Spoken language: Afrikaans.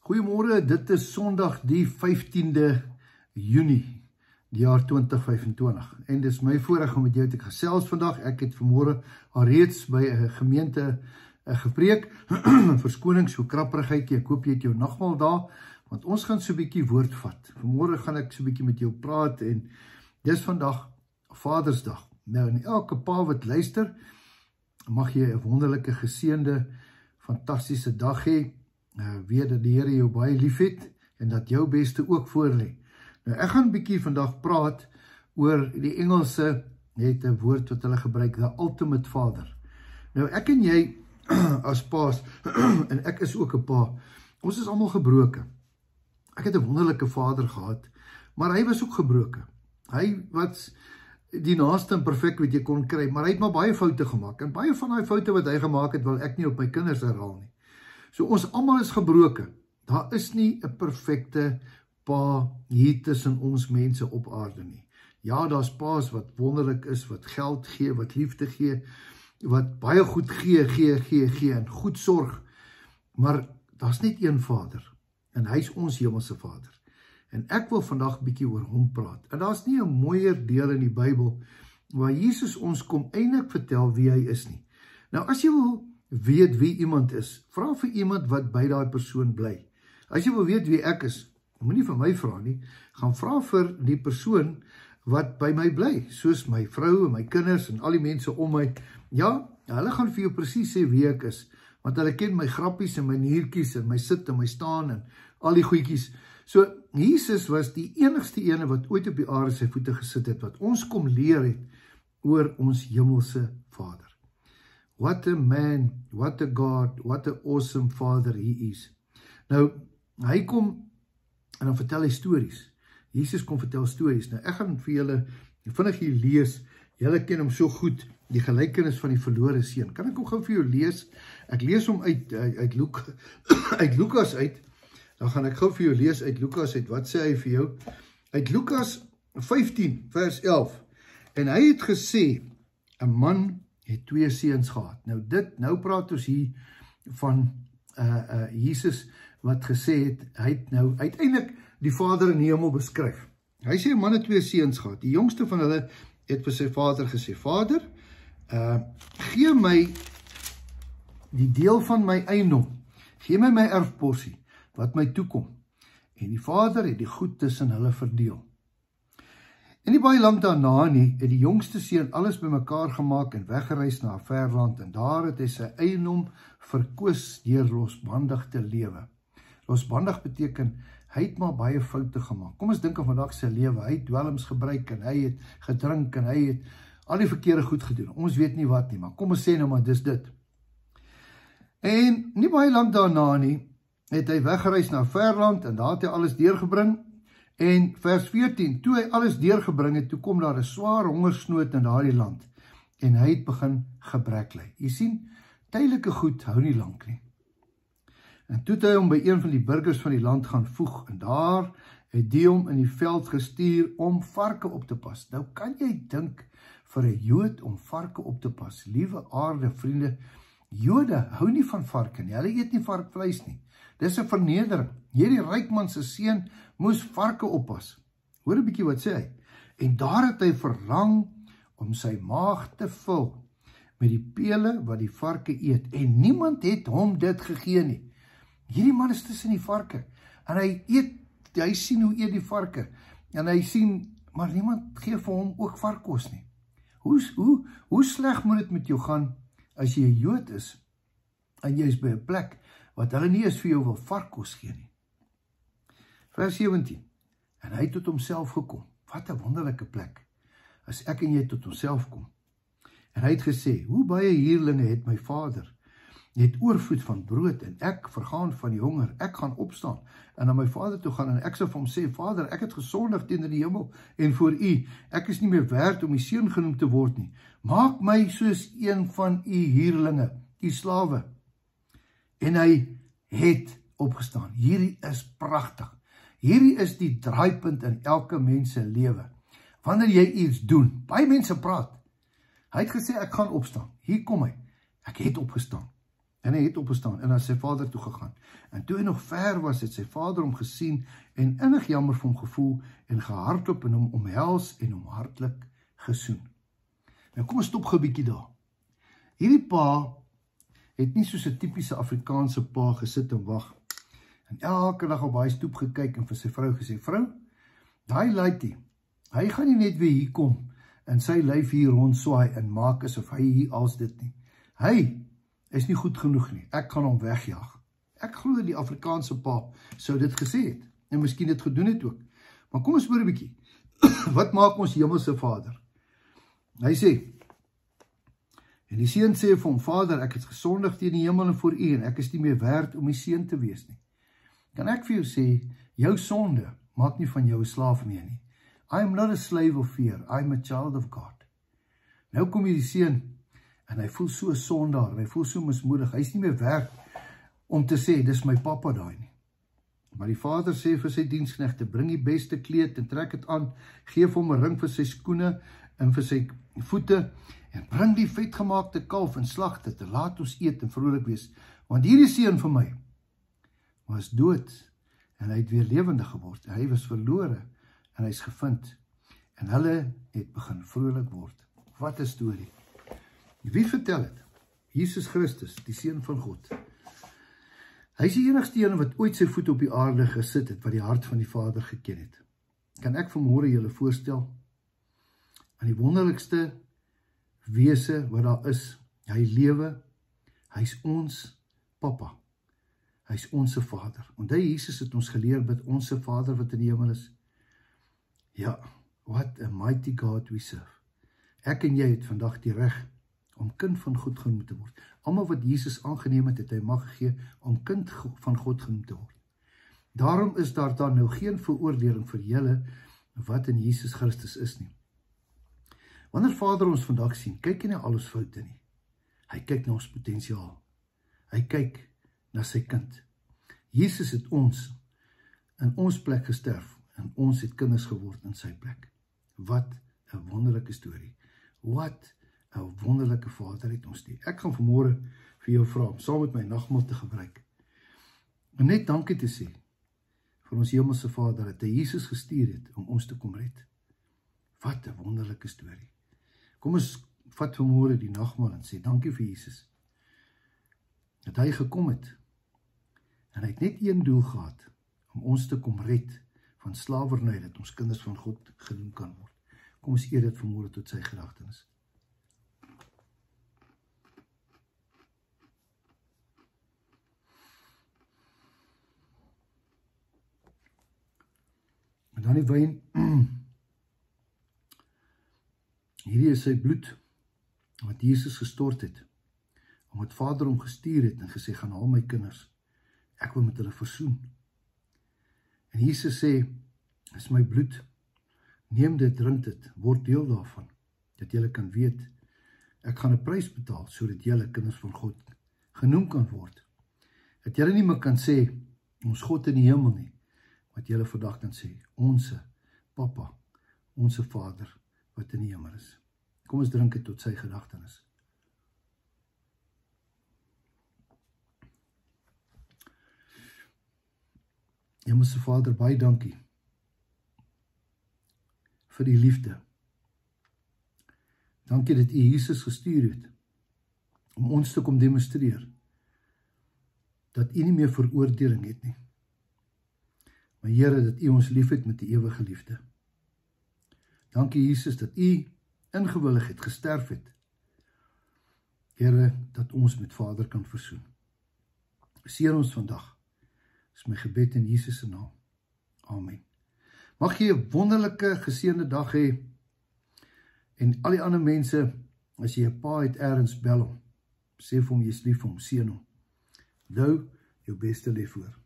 Goeiemôre, dit is Sondag die 15de Junie, die jaar 2025. En dis my voorreg om met jou te gesels vandag. Ek het vanmôre al reeds by 'n gemeente gepreek. Verskoning so krapperigheidjie. Ek hoop jy het jou nagmaal daar, want ons gaan so 'n bietjie woord vat. Vanmôre gaan ek so 'n bietjie met jou praat en dis vandag Vadersdag. Nou, en elke pa wat luister, mag jy 'n wonderlike, geseënde, fantastiese dag hê. Weet dat die Here jou baie lief het en dat jou beste ook voorlê. Nou, ek gaan 'n bietjie vandag praat oor die Engelse, het 'n woord wat hulle gebruik, the ultimate father. Nou, ek en jy as paas, en ek is ook 'n pa, ons is almal gebroken. Ek het 'n wonderlike vader gehad, maar hy was ook gebroken. Hy was die naaste en perfek wat jy kon kry, maar hy het maar baie foute gemaak, en baie van die foute wat hy gemaak het, wil ek nie op my kinders herhaal nie. So ons almal is gebroken. Daar is nie 'n perfekte pa hier tussen ons mense op aarde nie. Ja, daar's paas wat wonderlik is, wat geld gee, wat liefde gee, wat baie goed gee en goed sorg. Maar daar's net een Vader en hy's ons hemelse Vader. En ek wil vandag 'n bietjie oor hom praat. En daar's nie 'n mooier deel in die Bybel waar Jesus ons kom eintlik vertel wie hy is nie. Nou as jy wil weet wie iemand is, vra vir iemand wat by daai persoon bly. As jy wil weet wie ek is, moenie vir my vra nie, gaan vra vir die persoon wat by my bly, soos my vrou en my kinders en al die mense om my. Ja, hulle gaan vir jou presies sê wie ek is, want hulle ken my grappies en my niertjies en my sit en my staan en al die goedjies. So, Jesus was die enigste ene wat ooit op die aarde sy voete gesit het, wat ons kom leer het oor ons hemelse Vader. What a man, what a God, what a awesome Father he is. Nou, hy kom en dan vertel hy stories. Jesus kom vertel stories. Nou, ek gaan vir julle vinnig hier lees. Julle ken hom so goed, die gelykenis van die verlore seun. Kan ek hom gou vir jou lees? Ek lees hom uit Lukas uit. Dan gaan ek gou vir jou lees uit Lukas uit. Wat sê hy vir jou? Uit Lukas 15 vers 11. En hy het gesê, 'n man het 2 seuns gehad. Nou praat ons hier van Jesus wat gesê het, hy het nou uiteindelik die Vader in die hemel beskryf. Hy sê 'n man het 2 seuns gehad. Die jongste van hulle het vir sy vader gesê, Vader, gee my die deel van my eiendom, gee my erfporsie, wat my toekom. En die vader het die goed tussen hulle verdeel. En nie baie lank daarna nie, het die jongste seun alles bymekaar gemaak en weggereis na 'n ver land, en daar het hy sy eiendom verkoos deur losbandig te lewe. Losbandig beteken, hy het maar baie foute gemaak. Kom ons dink aan vandag sy lewe, hy het dwelms gebruik, en hy het gedrink, en hy het al die verkeerde goed gedoen. Ons weet nie wat nie, maar kom ons sê nou maar, dis dit. En nie baie lank daarna nie, het hy weggereis na 'n ver land, en daar het hy alles deurgebring. En vers 14, toe hy alles deurgebring het, toe kom daar 'n swaar hongersnood in daardie land. En hy het begin gebrek ly. Jy sien, tydelike goed hou nie lank nie. En toe het hy hom by een van die burgers van die land gaan voeg. En daar het die hom in die veld gestuur om varke op te pas. Nou kan jy dink vir 'n Jood om varke op te pas. Liewe aarde vriende, Jode hou nie van varke nie. Hulle eet nie varkvleis nie. Dis 'n vernedering. Hierdie rykman se seun moes varke oppas. Hoor 'n bietjie wat sê hy. En daar het hy verlang om sy maag te vul met die pele wat die varke eet. En niemand het hom dit gegee nie. Hierdie man is tussen die varke. En hy sien hoe eet die varke. En hy sien, maar niemand gee vir hom ook varkkos nie. Hoe sleg moet dit met jou gaan as jy 'n Jood is en jy is by 'n plek wat hulle nie eens vir jou wil varkkos gee nie. Vers 17. En hy het tot homself gekom. Wat 'n wonderlike plek, as ek en jy tot onsself kom. En hy het gesê, hoe baie huurlinge het my vader, het oorvloed van brood, en ek vergaan van die honger. Ek gaan opstaan en na my vader toe gaan, en ek sal vir hom sê, Vader, ek het gesondig teenoor die hemel en voor u. Ek is nie meer werd om u seun genoem te word nie. Maak my soos een van u huurlinge, u slawe. En hy het opgestaan. Hierdie is pragtig. Hierdie is die draaipunt in elke mens se lewe. Wanneer jy iets doen, baie mense praat. Hy het gesê, ek gaan opstaan. Hier kom hy. Ek het opgestaan. En hy het opgestaan en na sy vader toe gegaan. En toe hy nog ver was, het sy vader hom gesien en innig jammer vir hom gevoel en gehardloop en hom omhels en hom hartlik gesoen. Nou kom ons stop gou 'n bietjie daar. Hierdie pa het nie soos 'n tipiese Afrikaanse pa gesit en wag en elke dag op daai stoep gekyk en vir sy vrou gesê, vrou, daai laaitjie, hy gaan nie net weer hier kom en sy lyf hier rondswaai en maak asof hy hier als dit nie. Hy is nie goed genoeg nie, ek gaan hom wegjaag. Ek glo dat die Afrikaanse pa sou dit gesê het, en miskien dit gedoen het ook. Maar kom ons hoor 'n bietjie, wat maak ons hemelse Vader? Hy sê, en die seun sê vir hom, Vader, ek het gesondig teen die hemel en voor u, en ek is nie meer werd om die seun te wees nie. Kan ek vir jou sê, jou sonde maak nie van jou 'n slaaf meer nie. I am not a slave of fear, I am a child of God. Nou kom hier die seun, en hy voel so 'n sondaar, hy voel so mismoedig, hy is nie meer werd om te sê, dis my papa daai nie. Maar die vader sê vir sy diensknegte, bring die beste kleed en trek het aan, geef hom 'n ring vir sy skoene en vir sy voete, en bring die vetgemaakte kalf en slag dit, en laat ons eet en vrolik wees, want hierdie seun van my was dood, en hy het weer lewendig geword, hy was verlore, en hy is gevind, en hulle het begin vrolik word. Wat 'n storie. Wie vertel het? Jesus Christus, die seun van God. Hy is die enigste een wat ooit sy voet op die aarde gesit het, wat die hart van die Vader geken het. Kan ek vanmôre julle voorstel, aan die wonderlikste wese wat daar is, hy lewe, hy is ons papa, hy is ons Vader. Onthou Jesus het ons geleer met ons Vader wat in die hemel is. Ja, what a mighty God we serve. Ek en jy het vandag die reg om kind van God genoem te word. Almal wat Jesus aangeneem het, het hy mag gegee om kind van God genoem te word. Daarom is daar dan nou geen veroordeling vir julle wat in Jesus Christus is nie. Wanneer Vader ons vandag sien, kyk hy nie al ons foute nie. Hy kyk na ons potensiaal. Hy kyk na sy kind. Jesus het ons in ons plek gesterf en ons het kinders geword in sy plek. Wat 'n wonderlike storie. Wat 'n wonderlike Vader het ons nie. Ek gaan vanmôre vir jou vra om saam met my nagmaal te gebruik. En net dankie te sê vir ons hemelse Vader dat hy Jesus gestuur het om ons te kom red. Wat 'n wonderlike storie. Kom ons vat vanmôre die nagmaal en sê dankie vir Jesus. Dat hy gekom het en hy het net een doel gehad om ons te kom red van slawerny, dat ons kinders van God genoem kan word. Kom ons eer dit vanmôre tot sy gedagtenis. En dan die wyn, hierdie is sy bloed, wat Jesus gestort het, omdat Vader hom gestuur het en gesê, gaan haal my kinders, ek wil met hulle versoen. En Jesus sê, is my bloed, neem dit, drink dit, word deel daarvan, dat julle kan weet, ek gaan 'n prys betaal, sodat julle kinders van God genoem kan word. Dat julle nie meer kan sê, ons God in die hemel nie, wat julle vandag kan sê, onse papa, onse Vader, wat in die hemel is. Kom ons drink dit tot sy gedagtenis. Hemelse Vader, baie dankie vir die liefde. Dankie dat u Jesus gestuur het om ons te kom demonstreer dat u nie meer veroordeling het nie. Maar Here, dat u ons lief het met die ewige liefde. Dankie Jesus dat u ingewillig het, gesterf het. Here, dat ons met Vader kan versoen. Seën ons vandag. Is my gebed in Jesus se naam. Amen. Mag jy 'n wonderlike geseënde dag hê. En al die ander mense, as jy 'n pa het ergens, bel hom. Sê vir hom jy's lief vir hom, seën hom. Onthou, jou beste lê voor.